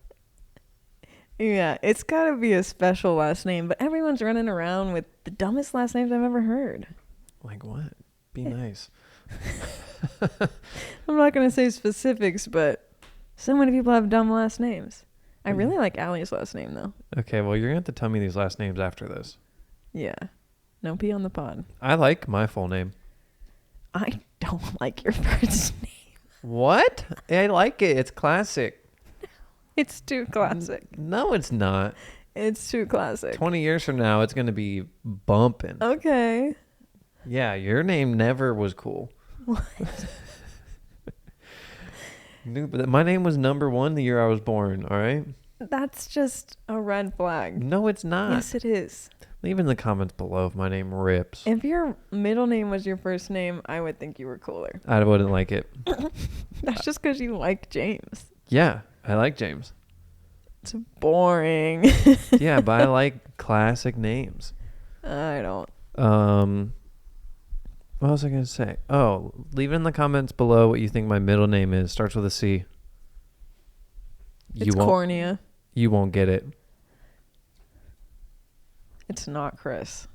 Yeah, it's got to be a special last name, but everyone's running around with the dumbest last names I've ever heard. Like what? Be nice. I'm not going to say specifics, but so many people have dumb last names. I really like Allie's last name, though. Okay, well, you're going to have to tell me these last names after this. Yeah. No pee on the pod. I like my full name. I don't like your first name. What? I like it. It's classic. It's too classic. No, it's not. It's too classic. 20 years from now, it's going to be bumping. Okay. Yeah, your name never was cool. What? Dude, but my name was number 1 the year I was born, all right? That's just a red flag. No, it's not. Yes, it is. Leave in the comments below if my name rips. If your middle name was your first name, I would think you were cooler. I wouldn't like it. That's just because you like James. Yeah, I like James. It's boring. Yeah, but I like classic names. I don't. What was I going to say? Oh, leave in the comments below what you think my middle name is. Starts with a C. It's cornea. You won't get it. It's not Chris.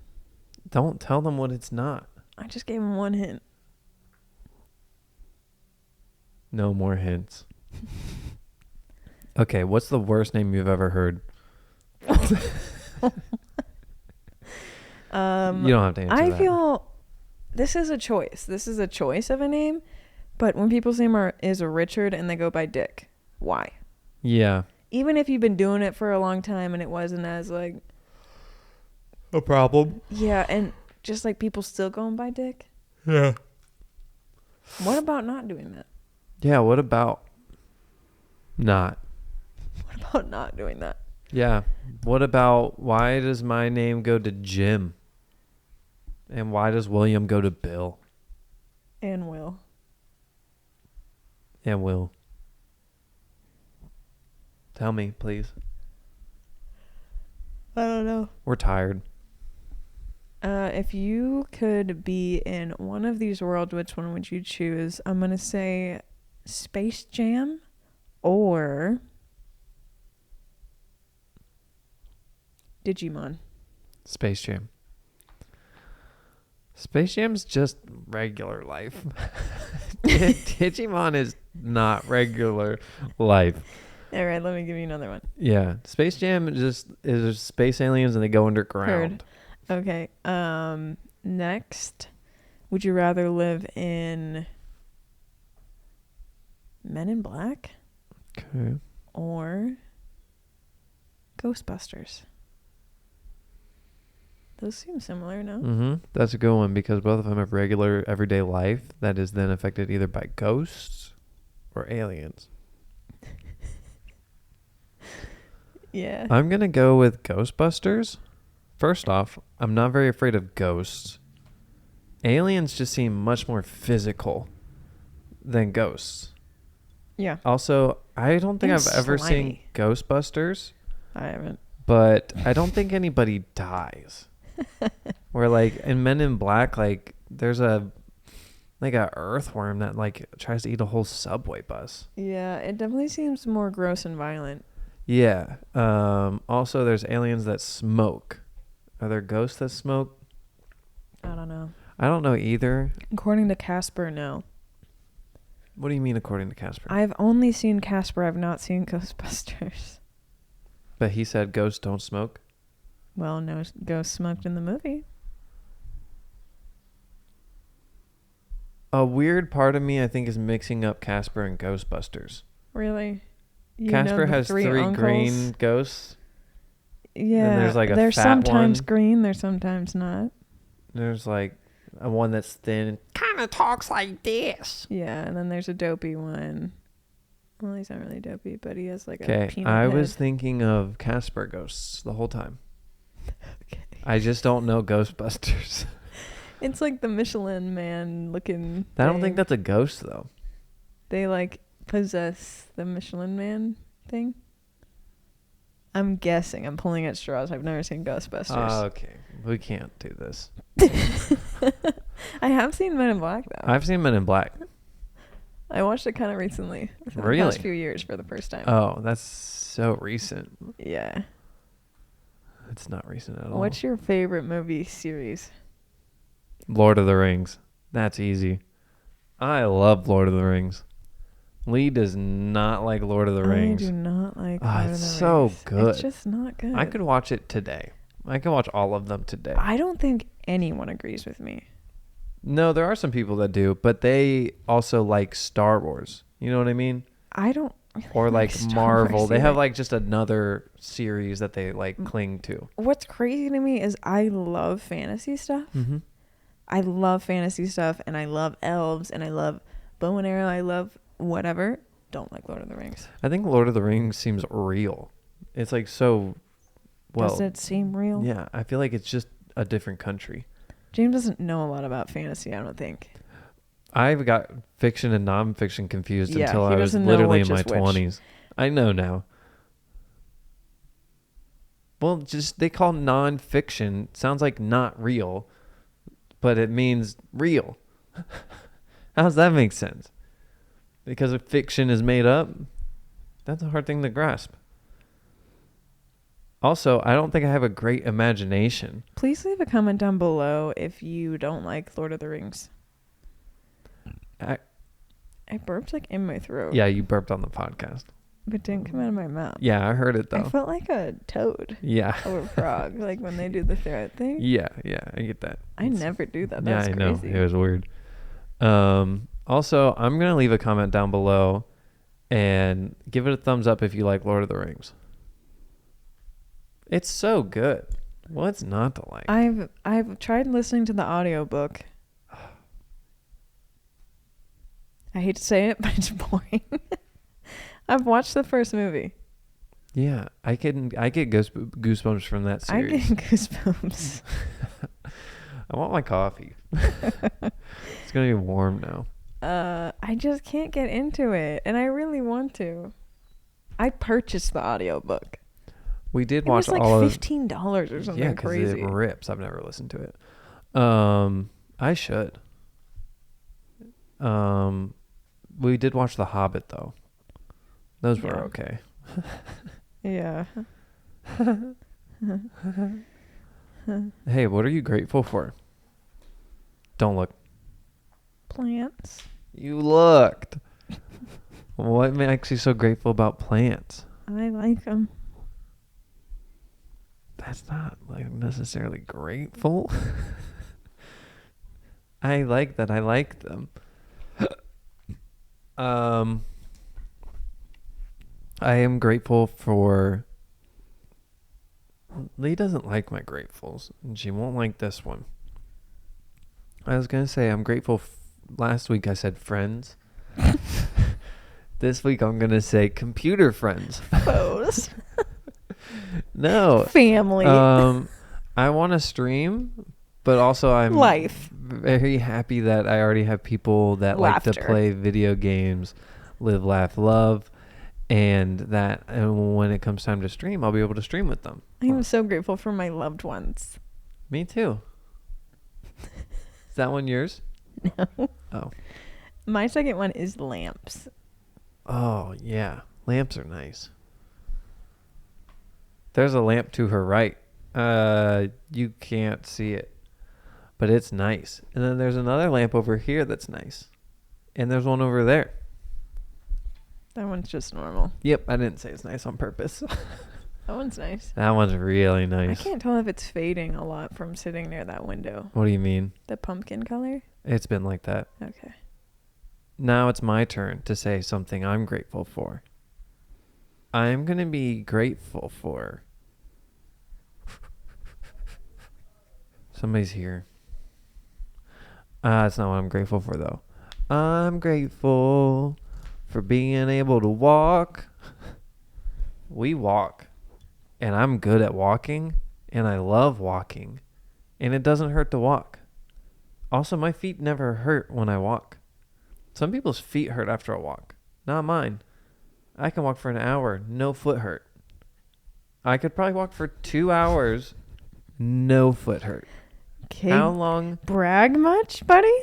Don't tell them what it's not. I just gave him one hint. No more hints. Okay, what's the worst name you've ever heard? You don't have to answer I that. feel this is a choice. This is a choice of a name, but when people's name is a Richard and they go by Dick, why? Yeah. Even if you've been doing it for a long time and it wasn't as like a problem. Yeah, and just like people still going by Dick. Yeah. What about not doing that? Yeah, what about not? What about not doing that? Yeah. What about why does my name go to Jim? And why does William go to Bill? And Will. And Will. Tell me, please. I don't know. We're tired. If you could be in one of these worlds, which one would you choose? I'm going to say Space Jam or Digimon. Space Jam. Space Jam's just regular life. Digimon is not regular life. All right, let me give you another one. Yeah. Space Jam is space aliens and they go underground. Heard. Okay. Next, would you rather live in Men in Black? Okay. Or Ghostbusters? Those seem similar, no? Mm-hmm. That's a good one because both of them have regular everyday life that is then affected either by ghosts or aliens. Yeah. I'm going to go with Ghostbusters. First off, I'm not very afraid of ghosts. Aliens just seem much more physical than ghosts. Yeah. Also, I don't think And I've ever seen slimy. Ghostbusters, I haven't. but I don't think anybody dies. Where like in Men in Black, like there's a earthworm that like tries to eat a whole subway bus. Yeah, it definitely seems more gross and violent. Yeah. Also, there's aliens that smoke. Are there ghosts that smoke? I don't know. I don't know either. According to Casper, no. What do you mean according to Casper? I've only seen Casper. I've not seen Ghostbusters. But he said ghosts don't smoke? Well, no ghost smoked in the movie. A weird part of me, I think, is mixing up Casper and Ghostbusters. Really? You Casper know the has three uncles? green ghosts. Yeah. And there's like a they're fat sometimes one. green, they're sometimes not. There's like a one that's thin and kind of talks like this. Yeah, and then there's a dopey one. Well, he's not really dopey, but he has like a Okay, peanut I head. was thinking of Casper ghosts the whole time. Okay. I just don't know Ghostbusters. It's like the Michelin Man looking I don't thing. think that's a ghost though. They like possess the Michelin Man thing. I'm guessing. I'm pulling at straws. I've never seen Ghostbusters. Okay, we can't do this. I have seen Men in Black though. I've seen Men in Black. I watched it kind of recently. Within the Really? past few years for the first time. Oh, that's so recent. Yeah. It's not recent at all. What's your favorite movie series? Lord of the Rings. That's easy. I love Lord of the Rings. Lee does not like Lord of the Rings. I do not like Lord of the It's Rings. so good. It's just not good. I could watch it today. I could watch all of them today. I don't think anyone agrees with me. No, there are some people that do, but they also like Star Wars. You know what I mean? I don't. really Or like Star Marvel. Wars They have either. like just another series that they like cling to. What's crazy to me is I love fantasy stuff. Mm-hmm. I love fantasy stuff, and I love elves, and I love bow and arrow. I love whatever. Don't like Lord of the Rings. I think Lord of the Rings seems real. It's like so. Well, Does it seem real? yeah, I feel like it's just a different country. James doesn't know a lot about fantasy, I don't think. I've got fiction and nonfiction confused Yeah, until he I was doesn't know literally which in my is which. 20s. I know now. Well, just they call nonfiction sounds like not real, but it means real. How does that make sense? Because if fiction is made up? That's a hard thing to grasp. Also, I don't think I have a great imagination. Please leave a comment down below if you don't like Lord of the Rings. I burped like in my throat. Yeah, you burped on the podcast. But it didn't come out of my mouth. Yeah, I heard it though. I felt like a toad. Yeah. Or a frog, like when they do the throat thing. Yeah, I get that. I never do that. That's yeah, I crazy. know. It was weird. Also, I'm going to leave a comment down below and give it a thumbs up if you like Lord of the Rings. It's so good. What's not to like? I've tried listening to the audiobook. I hate to say it, but it's boring. I've watched the first movie. Yeah, I get goosebumps from that series. I get goosebumps. I want my coffee. It's gonna be warm now. I just can't get into it, and I really want to. I purchased the audiobook. We did it watch was like all $15 or something. Yeah, crazy. It rips. I've never listened to it. I should. We did watch The Hobbit though. Those were okay. Yeah. Hey, what are you grateful for? Don't look. Plants. You looked. What makes you so grateful about plants? I like them. That's not like necessarily grateful. I like that. I like them. I am grateful for... Lee doesn't like my gratefuls, and she won't like this one. I was going to say I'm grateful... Last week I said friends. This week I'm going to say computer friends. Foes. No. Family. I want to stream, but also I'm life. Very happy that I already have people that Laughter. like to play video games, live, laugh, love, and that when it comes time to stream, I'll be able to stream with them. I am so grateful for my loved ones. Me too. Is that one yours? No. Oh. My second one is lamps. Oh, yeah. Lamps are nice. There's a lamp to her right. You can't see it, but it's nice. And then there's another lamp over here that's nice. And there's one over there. That one's just normal. Yep, I didn't say it's nice on purpose. That one's nice. That one's really nice. I can't tell if it's fading a lot from sitting near that window. What do you mean? The pumpkin color? It's been like that. Okay. Now it's my turn to say something I'm grateful for. I'm going to be grateful for... Somebody's here. That's not what I'm grateful for, though. I'm grateful for being able to walk. We walk. And I'm good at walking. And I love walking. And it doesn't hurt to walk. Also, my feet never hurt when I walk. Some people's feet hurt after a walk. Not mine. I can walk for an hour. No foot hurt. I could probably walk for 2 hours. No foot hurt. Okay. How long? Brag much, buddy?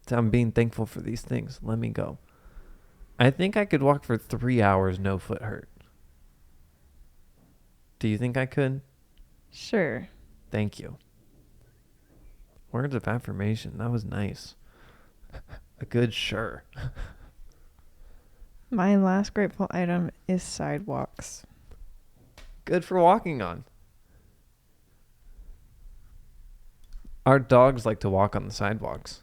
I'm being thankful for these things. Let me go. I think I could walk for 3 hours. No foot hurt. Do you think I could? Sure. Thank you. Words of affirmation. That was nice. A good sure. My last grateful item is sidewalks. Good for walking on. Our dogs like to walk on the sidewalks.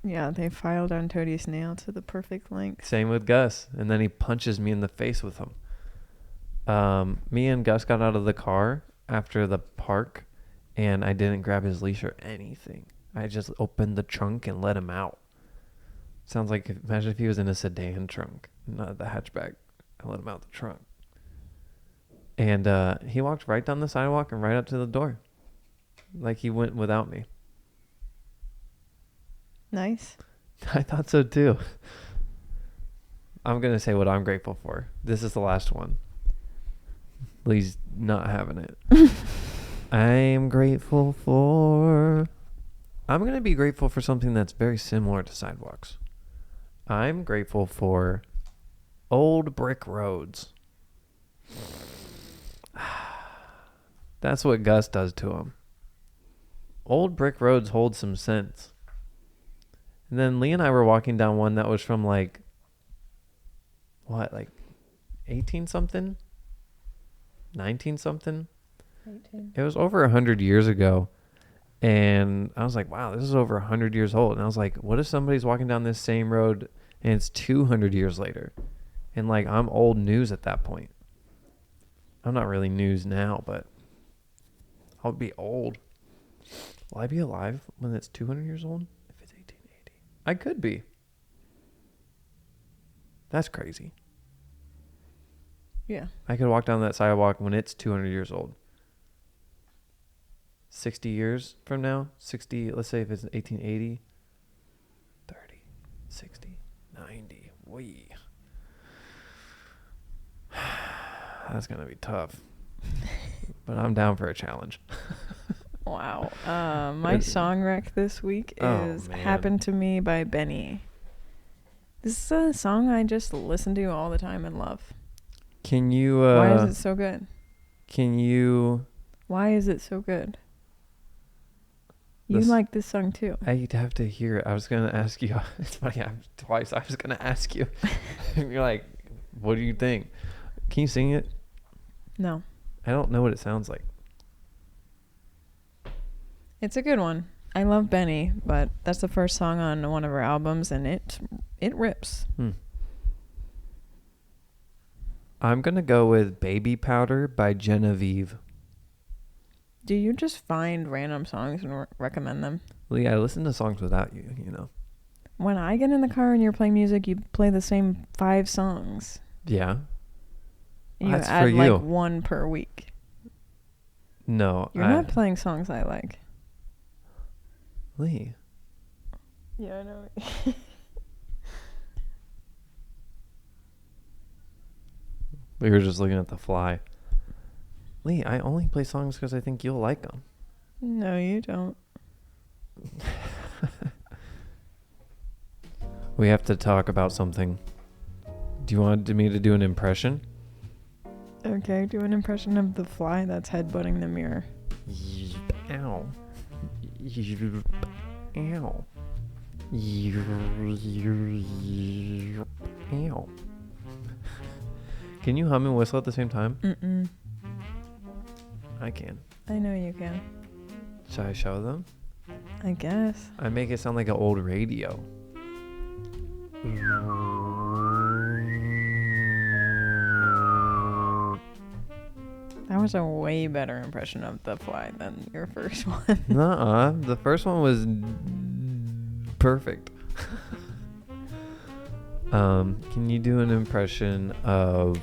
Yeah, they filed on Toadie's nail to the perfect length. Same with Gus. And then he punches me in the face with him. Me and Gus got out of the car after the park, and I didn't grab his leash or anything. I just opened the trunk and let him out. Sounds like, imagine if he was in a sedan trunk, not the hatchback. I let him out the trunk. And he walked right down the sidewalk and right up to the door. Like he went without me. Nice. I thought so too. I'm going to say what I'm grateful for. This is the last one. Lee's not having it. I am grateful for... I'm going to be grateful for something that's very similar to sidewalks. I'm grateful for old brick roads. That's what Gus does to them. Old brick roads hold some sense. And then Lee and I were walking down one that was from like 18 something? 19 something? 18. It was over 100 years ago. And I was like, wow, this is over 100 years old. And I was like, what if somebody's walking down this same road and it's 200 years later? And like, I'm old news at that point. I'm not really news now, but I'll be old. Will I be alive when it's 200 years old? If it's 1880. I could be. That's crazy. Yeah. I could walk down that sidewalk when it's 200 years old. 60 years from now, 60, let's say if it's 1880, 30, 60, 90, wee. That's going to be tough. But I'm down for a challenge. Wow. My song rec this week is Happened to Me by Benny. This is a song I just listen to all the time and love. Can you... Why is it so good? Can you... Why is it so good? You like this song too. I'd have to hear it. I was going to ask you. It's funny. Twice I was going to ask you. You're like, what do you think? Can you sing it? No. I don't know what it sounds like. It's a good one. I love Benny, but that's the first song on one of her albums, and it rips. I'm going to go with Baby Powder by Genevieve. Do you just find random songs and recommend them? Well, yeah, I listen to songs without you, you know. When I get in the car and you're playing music, you play the same 5 songs. Yeah. You That's add for you. like one per week. No. You're not playing songs I like. Lee. Yeah, I know. We were just looking at the fly. Lee, I only play songs because I think you'll like them. No, you don't. We have to talk about something. Do you want me to do an impression? Okay, do an impression of the fly that's headbutting the mirror. Ow. Ow. Ow. Can you hum and whistle at the same time? Mm-mm. I can. I know you can. Should I show them? I guess. I make it sound like an old radio. That was a way better impression of the fly than your first one. Nuh-uh. The first one was perfect. Can you do an impression of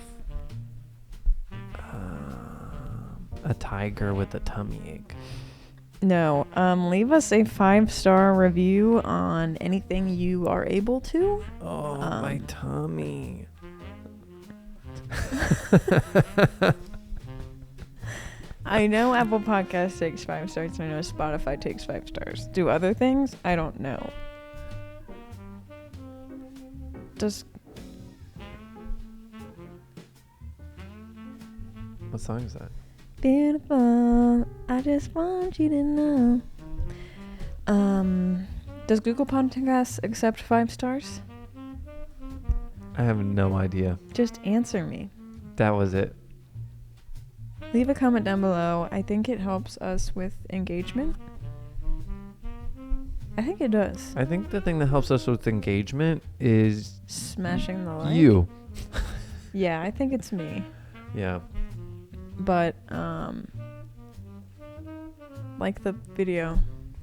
a tiger with a tummy ache? No. Leave us a 5-star review on anything you are able to. Oh, my tummy. I know Apple Podcasts takes 5 stars. I know Spotify takes 5 stars. Do other things? I don't know. Just... What song is that? Beautiful, I just want you to know. Does Google Podcasts accept 5 stars? I have no idea. Just answer me. That was it. Leave a comment down below. I think it helps us with engagement. I think it does. I think the thing that helps us with engagement is Smashing the like. you. Yeah, I think it's me. Yeah. But like the video.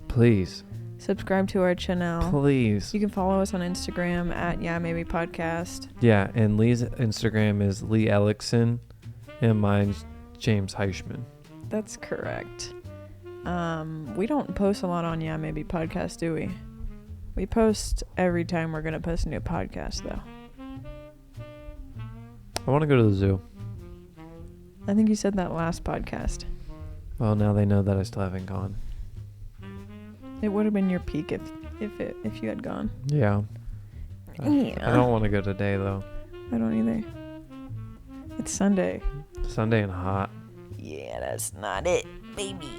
Please. Subscribe to our channel. Please. You can follow us on Instagram at Yeah Maybe Podcast. Yeah, and Lee's Instagram is Lee Ellickson, and mine's James Heichman. That's correct. We don't post a lot on Yeah Maybe Podcast, do we? We post every time we're gonna post a new podcast, though. I want to go to the zoo. I think you said that last podcast. Well, now they know that I still haven't gone. It would have been your peak if you had gone. Yeah. Yeah. I don't want to go today, though. I don't either. It's Sunday. Sunday and hot. Yeah, that's not it, baby.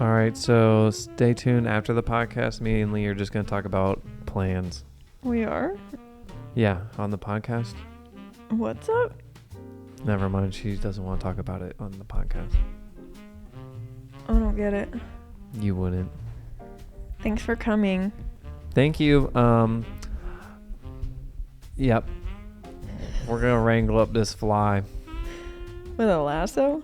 All right, so stay tuned after the podcast. Me and Lee are just going to talk about plans. We are? Yeah, on the podcast. What's up? Never mind. She doesn't want to talk about it on the podcast. I don't get it. You wouldn't. Thanks for coming. Thank you. Yep. We're going to wrangle up this fly. With a lasso?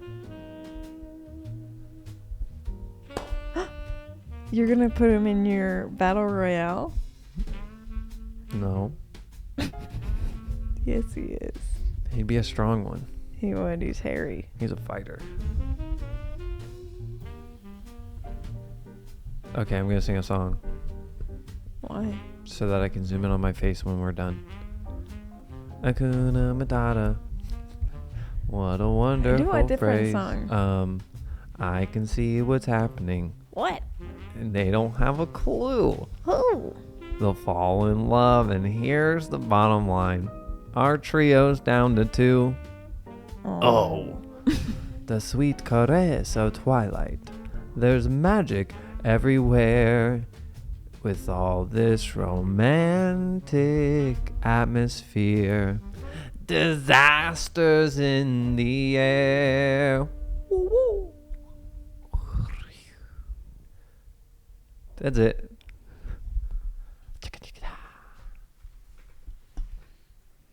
You're gonna put him in your battle royale? No. Yes, he is. He'd be a strong one. He would. He's hairy. He's a fighter. Okay, I'm going to sing a song Why? so that I can zoom in on my face when we're done. Hakuna Matata. What a wonderful do a different phrase. song. I can see what's happening. What? And they don't have a clue. Who? They'll fall in love, and here's the bottom line. Our trio's down to 2. Oh. The sweet caress of twilight. There's magic everywhere. With all this romantic atmosphere. Disasters in the air. Woo-woo. That's it.